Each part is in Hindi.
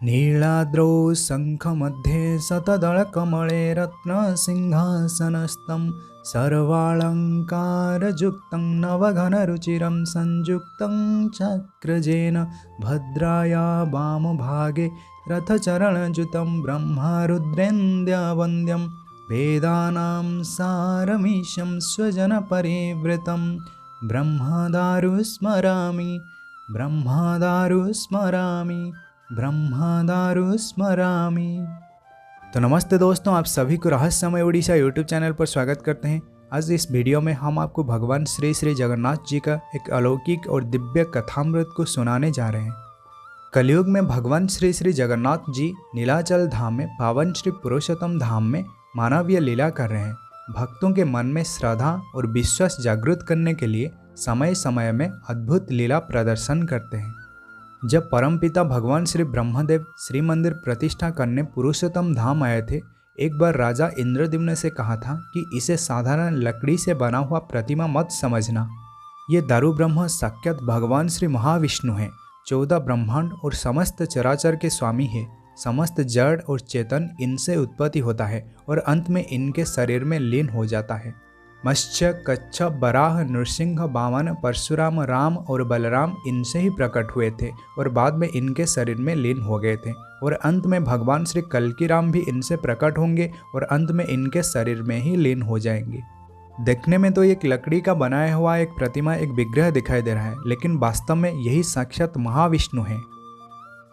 नीलाद्रौ शङ्खमध्ये शतदलकमले रत्नसिंहासनस्थं सर्वालङ्कारयुक्तं नवघनरुचिरं संयुक्तं चक्रजेन भद्राया वामभागे रथचरणयुतं ब्रह्मरुद्रेन्द्रवन्द्यं वेदानां सारमीशं स्वजनपरिवृतं ब्रह्मदारुस्मरामि ब्रह्मदारुस्मरामि ब्रह्मदारुस्मरामि। तो नमस्ते दोस्तों, आप सभी को रहस्यमय उड़ीसा यूट्यूब चैनल पर स्वागत करते हैं। आज इस वीडियो में हम आपको भगवान श्री श्री जगन्नाथ जी का एक अलौकिक और दिव्य कथामृत को सुनाने जा रहे हैं। कलयुग में भगवान श्री श्री जगन्नाथ जी नीलाचल धाम में पावन श्री पुरुषोत्तम धाम में मानवीय लीला कर रहे हैं। भक्तों के मन में श्रद्धा और विश्वास जागृत करने के लिए समय समय में अद्भुत लीला प्रदर्शन करते हैं। जब परमपिता भगवान श्री ब्रह्मदेव श्री मंदिर प्रतिष्ठा करने पुरुषोत्तम धाम आए थे, एक बार राजा इंद्रद्युम्न से कहा था कि इसे साधारण लकड़ी से बना हुआ प्रतिमा मत समझना। ये दारु ब्रह्म साक्षात भगवान श्री महाविष्णु हैं। 14 ब्रह्मांड और समस्त चराचर के स्वामी है। समस्त जड़ और चेतन इनसे उत्पत्ति होता है और अंत में इनके शरीर में लीन हो जाता है। मत्स्य, कच्छप, बराह, नृसिंह, वामन, परशुराम, राम और बलराम इनसे ही प्रकट हुए थे और बाद में इनके शरीर में लीन हो गए थे और अंत में भगवान श्री कल्की राम भी इनसे प्रकट होंगे और अंत में इनके शरीर में ही लीन हो जाएंगे। देखने में तो एक लकड़ी का बनाया हुआ एक प्रतिमा, एक विग्रह दिखाई दे रहा है, लेकिन वास्तव में यही साक्षात महाविष्णु है।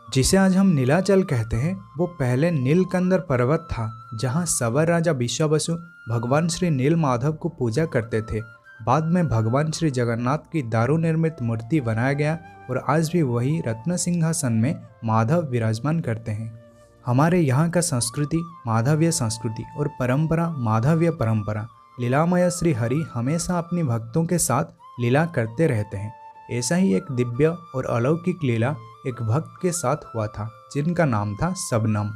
जिसे आज हम नीलाचल कहते हैं, वो पहले नीलकंदर पर्वत था, जहाँ सवर राजा विश्वावसु भगवान श्री नील माधव को पूजा करते थे। बाद में भगवान श्री जगन्नाथ की दारू निर्मित मूर्ति बनाया गया और आज भी वही रत्न सिंहासन में माधव विराजमान करते हैं। हमारे यहाँ का संस्कृति माधवीय संस्कृति और परंपरा माधवीय परंपरा। लीलामय श्री हरि हमेशा अपनी भक्तों के साथ लीला करते रहते हैं। ऐसा ही एक दिव्य और अलौकिक लीला एक भक्त के साथ हुआ था, जिनका नाम था शबनम।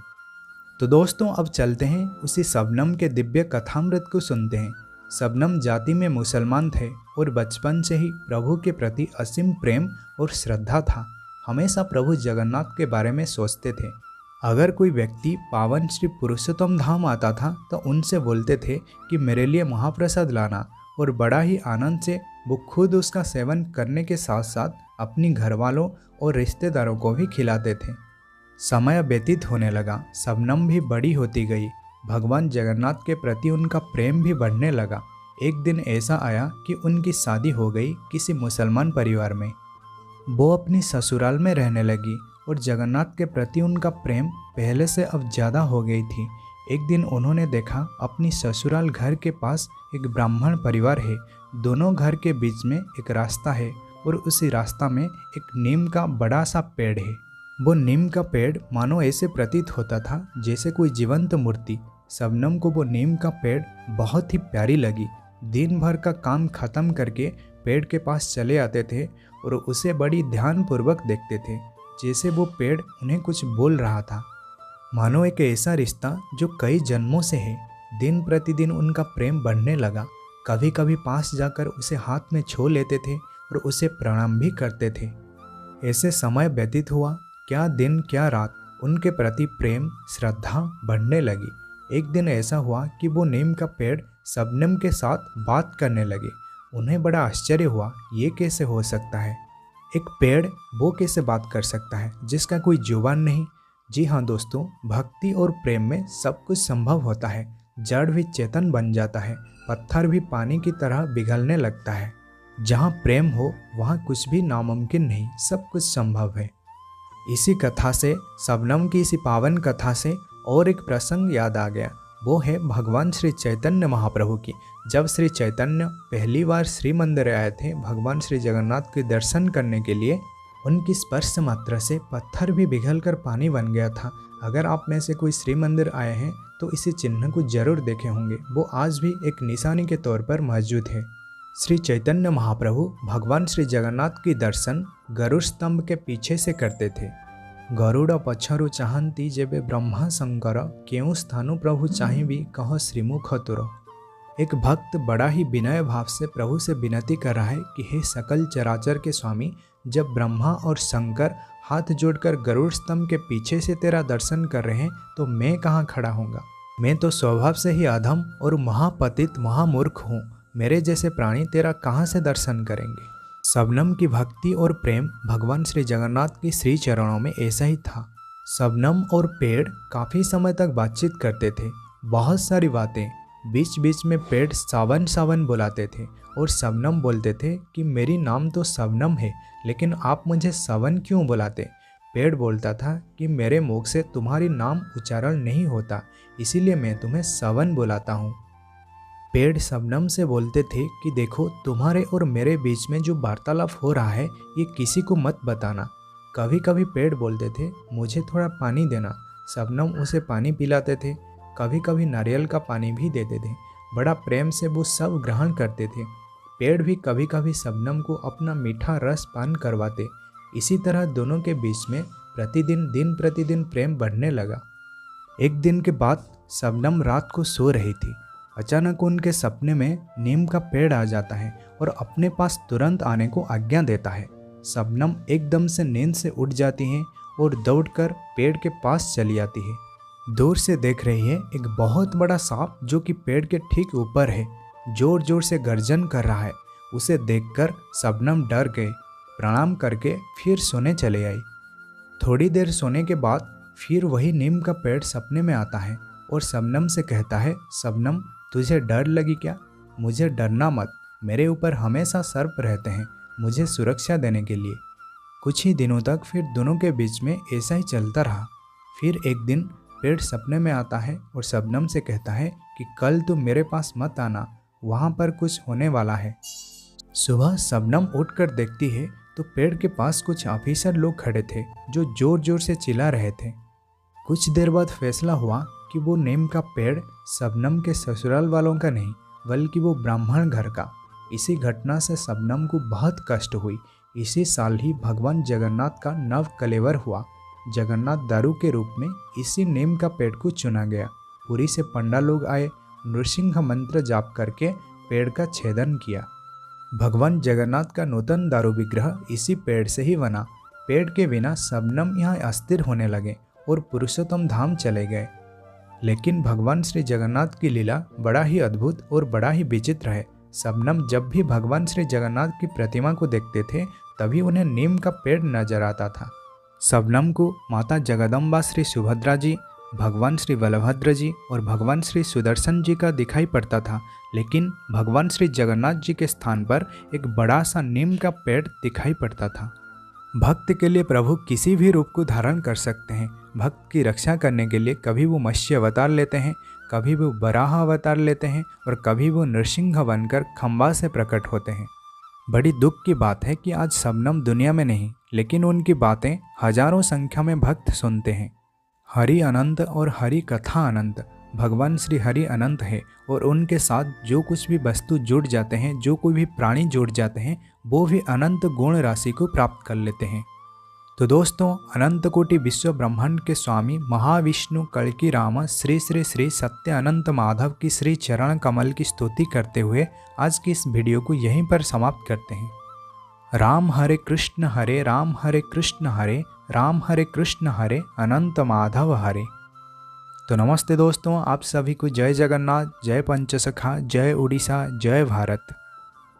तो दोस्तों, अब चलते हैं उसी शबनम के दिव्य कथामृत को सुनते हैं। शबनम जाति में मुसलमान थे और बचपन से ही प्रभु के प्रति असीम प्रेम और श्रद्धा था। हमेशा प्रभु जगन्नाथ के बारे में सोचते थे। अगर कोई व्यक्ति पावन श्री पुरुषोत्तम धाम आता था तो उनसे बोलते थे कि मेरे लिए महाप्रसाद लाना, और बड़ा ही आनंद से वो खुद उसका सेवन करने के साथ साथ अपनी घरवालों और रिश्तेदारों को भी खिलाते थे। समय व्यतीत होने लगा, शबनम भी बड़ी होती गई। भगवान जगन्नाथ के प्रति उनका प्रेम भी बढ़ने लगा। एक दिन ऐसा आया कि उनकी शादी हो गई किसी मुसलमान परिवार में। वो अपनी ससुराल में रहने लगी और जगन्नाथ के प्रति उनका प्रेम पहले से अब ज़्यादा हो गई थी। एक दिन उन्होंने देखा अपनी ससुराल घर के पास एक ब्राह्मण परिवार है। दोनों घर के बीच में एक रास्ता है और उसी रास्ता में एक नीम का बड़ा सा पेड़ है। वो नीम का पेड़ मानो ऐसे प्रतीत होता था जैसे कोई जीवंत मूर्ति। शबनम को वो नीम का पेड़ बहुत ही प्यारी लगी। दिन भर का काम खत्म करके पेड़ के पास चले आते थे और उसे बड़ी ध्यानपूर्वक देखते थे, जैसे वो पेड़ उन्हें कुछ बोल रहा था। मानो एक ऐसा रिश्ता जो कई जन्मों से है। दिन प्रतिदिन उनका प्रेम बढ़ने लगा। कभी कभी पास जाकर उसे हाथ में छू लेते थे और उसे प्रणाम भी करते थे। ऐसे समय व्यतीत हुआ, क्या दिन क्या रात, उनके प्रति प्रेम श्रद्धा बढ़ने लगी। एक दिन ऐसा हुआ कि वो नीम का पेड़ शबनम के साथ बात करने लगे। उन्हें बड़ा आश्चर्य हुआ, ये कैसे हो सकता है? एक पेड़ वो कैसे बात कर सकता है जिसका कोई जुबान नहीं? जी हाँ दोस्तों, भक्ति और प्रेम में सब कुछ संभव होता है। जड़ भी चेतन बन जाता है, पत्थर भी पानी की तरह पिघलने लगता है। जहाँ प्रेम हो वहाँ कुछ भी नामुमकिन नहीं, सब कुछ संभव है। इसी कथा से, शबनम की इसी पावन कथा से और एक प्रसंग याद आ गया। वो है भगवान श्री चैतन्य महाप्रभु की। जब श्री चैतन्य पहली बार श्री मंदिर आए थे भगवान श्री जगन्नाथ के दर्शन करने के लिए, उनकी स्पर्श मात्रा से पत्थर भी पिघलकर पानी बन गया था। अगर आप में से कोई श्री मंदिर आए हैं तो इसी चिन्ह को जरूर देखे होंगे। वो आज भी एक निशानी के तौर पर मौजूद है। श्री चैतन्य महाप्रभु भगवान श्री जगन्नाथ की दर्शन गरुड़ स्तंभ के पीछे से करते थे। गरुड़ पछरु चाहती जेबे ब्रह्मा शंकर, केउ स्थानु प्रभु चाहिबी कह श्रीमुख तुर। एक भक्त बड़ा ही विनय भाव से प्रभु से विनती कर रहा है कि हे सकल चराचर के स्वामी, जब ब्रह्मा और शंकर हाथ जोड़कर गरुड़ स्तंभ के पीछे से तेरा दर्शन कर रहे हैं तो मैं कहाँ खड़ा होऊंगा। मैं तो स्वभाव से ही अधम और महापतित महामूर्ख हूँ। मेरे जैसे प्राणी तेरा कहाँ से दर्शन करेंगे। शबनम की भक्ति और प्रेम भगवान श्री जगन्नाथ के श्री चरणों में ऐसा ही था। शबनम और पेड़ काफ़ी समय तक बातचीत करते थे, बहुत सारी बातें। बीच बीच में पेड़ सावन सावन बुलाते थे और शबनम बोलते थे कि मेरी नाम तो शबनम है, लेकिन आप मुझे सवन क्यों बुलाते। पेड़ बोलता था कि मेरे मुख से तुम्हारी नाम उच्चारण नहीं होता, इसीलिए मैं तुम्हें सवन बुलाता हूँ। पेड़ शबनम से बोलते थे कि देखो, तुम्हारे और मेरे बीच में जो वार्तालाप हो रहा है ये किसी को मत बताना। कभी कभी पेड़ बोलते थे मुझे थोड़ा पानी देना। शबनम उसे पानी पिलाते थे, कभी कभी नारियल का पानी भी देते थे। बड़ा प्रेम से वो सब ग्रहण करते थे। पेड़ भी कभी कभी शबनम को अपना मीठा रस पान करवाते। इसी तरह दोनों के बीच में प्रतिदिन दिन प्रतिदिन प्रेम बढ़ने लगा। एक दिन के बाद शबनम रात को सो रही थी। अचानक उनके सपने में नीम का पेड़ आ जाता है और अपने पास तुरंत आने को आज्ञा देता है। शबनम एकदम से नींद से उठ जाती हैं और दौड़कर पेड़ के पास चली आती है। दूर से देख रही है एक बहुत बड़ा सांप जो कि पेड़ के ठीक ऊपर है, जोर जोर से गर्जन कर रहा है। उसे देखकर शबनम डर गए, प्रणाम करके फिर सोने चले आई। थोड़ी देर सोने के बाद फिर वही नीम का पेड़ सपने में आता है और शबनम से कहता है, शबनम तुझे डर लगी क्या? मुझे डरना मत, मेरे ऊपर हमेशा सर्प रहते हैं मुझे सुरक्षा देने के लिए। कुछ ही दिनों तक फिर दोनों के बीच में ऐसा ही चलता रहा। फिर एक दिन पेड़ सपने में आता है और शबनम से कहता है कि कल तुम मेरे पास मत आना, वहाँ पर कुछ होने वाला है। सुबह शबनम उठकर देखती है तो पेड़ के पास कुछ ऑफिसर लोग खड़े थे जो जोर जोर से चिल्ला रहे थे। कुछ देर बाद फैसला हुआ कि वो नीम का पेड़ शबनम के ससुराल वालों का नहीं बल्कि वो ब्राह्मण घर का। इसी घटना से शबनम को बहुत कष्ट हुई। इसी साल ही भगवान जगन्नाथ का नव कलेवर हुआ। जगन्नाथ दारू के रूप में इसी नीम का पेड़ को चुना गया। पुरी से पंडा लोग आए, नृसिंह मंत्र जाप करके पेड़ का छेदन किया। भगवान जगन्नाथ का नूतन दारू विग्रह इसी पेड़ से ही बना। पेड़ के बिना शबनम यहाँ अस्थिर होने लगे और पुरुषोत्तम धाम चले गए। लेकिन भगवान श्री जगन्नाथ की लीला बड़ा ही अद्भुत और बड़ा ही विचित्र है। शबनम जब भी भगवान श्री जगन्नाथ की प्रतिमा को देखते थे तभी उन्हें नीम का पेड़ नजर आता था। शबनम को माता जगदम्बा श्री सुभद्रा जी, भगवान श्री बलभद्र जी और भगवान श्री सुदर्शन जी का दिखाई पड़ता था, लेकिन भगवान श्री जगन्नाथ जी के स्थान पर एक बड़ा सा नीम का पेड़ दिखाई पड़ता था। भक्त के लिए प्रभु किसी भी रूप को धारण कर सकते हैं। भक्त की रक्षा करने के लिए कभी वो मत्स्य अवतार लेते हैं, कभी वो बराह अवतार लेते हैं और कभी वो नृसिंह बनकर खंबा से प्रकट होते हैं। बड़ी दुख की बात है कि आज शबनम दुनिया में नहीं, लेकिन उनकी बातें हजारों संख्या में भक्त सुनते हैं। हरि अनंत और हरि कथा अनंत। भगवान श्री हरि अनंत है और उनके साथ जो कुछ भी वस्तु जुड़ जाते हैं, जो कोई भी प्राणी जुड़ जाते हैं, वो भी अनंत गुण राशि को प्राप्त कर लेते हैं। तो दोस्तों, अनंत कोटि विश्व ब्रह्मांड के स्वामी महाविष्णु कल्की राम श्री श्री श्री सत्य अनंत माधव की श्री चरण कमल की स्तुति करते हुए आज की इस वीडियो को यहीं पर समाप्त करते हैं। राम हरे कृष्ण हरे राम हरे कृष्ण हरे अनंत माधव हरे। तो नमस्ते दोस्तों, आप सभी को जय जगन्नाथ, जय पंचसखा, जय उड़ीसा, जय भारत।